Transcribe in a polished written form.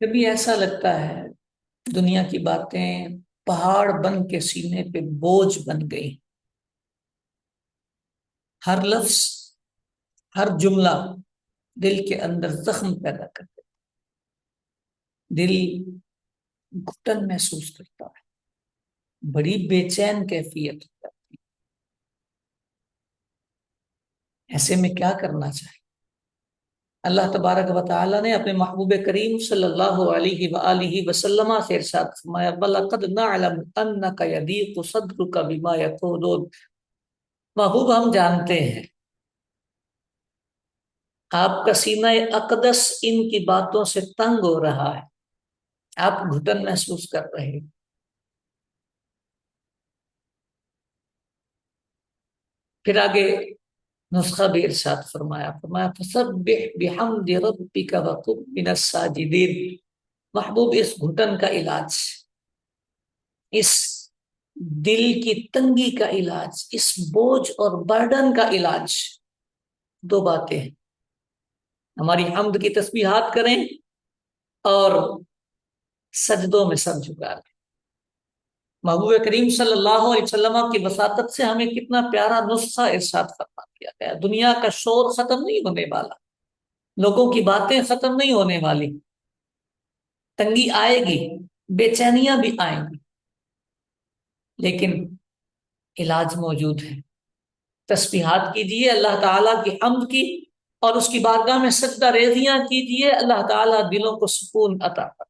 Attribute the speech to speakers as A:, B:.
A: کبھی ایسا لگتا ہے دنیا کی باتیں پہاڑ بن کے سینے پہ بوجھ بن گئی. ہر لفظ، ہر جملہ دل کے اندر زخم پیدا کرتا ہے. دل گھٹن محسوس کرتا ہے، بڑی بے چین کیفیت ہوتا ہے. ایسے میں کیا کرنا چاہیے؟ اللہ تبارک و تعالی نے اپنے محبوب کریم صلی اللہ علیہ وآلہ وسلم سے ارشاد فرمایا وَلَقَدْ نَعْلَمُ أَنَّكَ يَضِيقُ صَدْرُكَ بِمَا يَقُولُونَ. محبوب ہم جانتے ہیں آپ کا سینہ اقدس ان کی باتوں سے تنگ ہو رہا ہے، آپ گھٹن محسوس کر رہے ہیں. پھر آگے نسخہ بھی ارشاد فرمایا فسبح بحمد ربک وکن من الساجدین. محبوب اس گھٹن کا علاج، اس دل کی تنگی کا علاج، اس بوجھ اور برڈن کا علاج دو باتیں ہیں. ہماری حمد کی تسبیحات کریں اور سجدوں میں سر جھکا لیں. محبوب کریم صلی اللہ علیہ وسلم کی وساطت سے ہمیں کتنا پیارا نسخہ ارشاد فرما دیا گیا. دنیا کا شور ختم نہیں ہونے والا، لوگوں کی باتیں ختم نہیں ہونے والی، تنگی آئے گی، بے چینیاں بھی آئیں گی، لیکن علاج موجود ہے. تسبیحات کیجئے اللہ تعالیٰ کی حمد کی، اور اس کی بارگاہ میں سجدہ ریزیاں کیجئے، اللہ تعالیٰ دلوں کو سکون عطا فرمائے.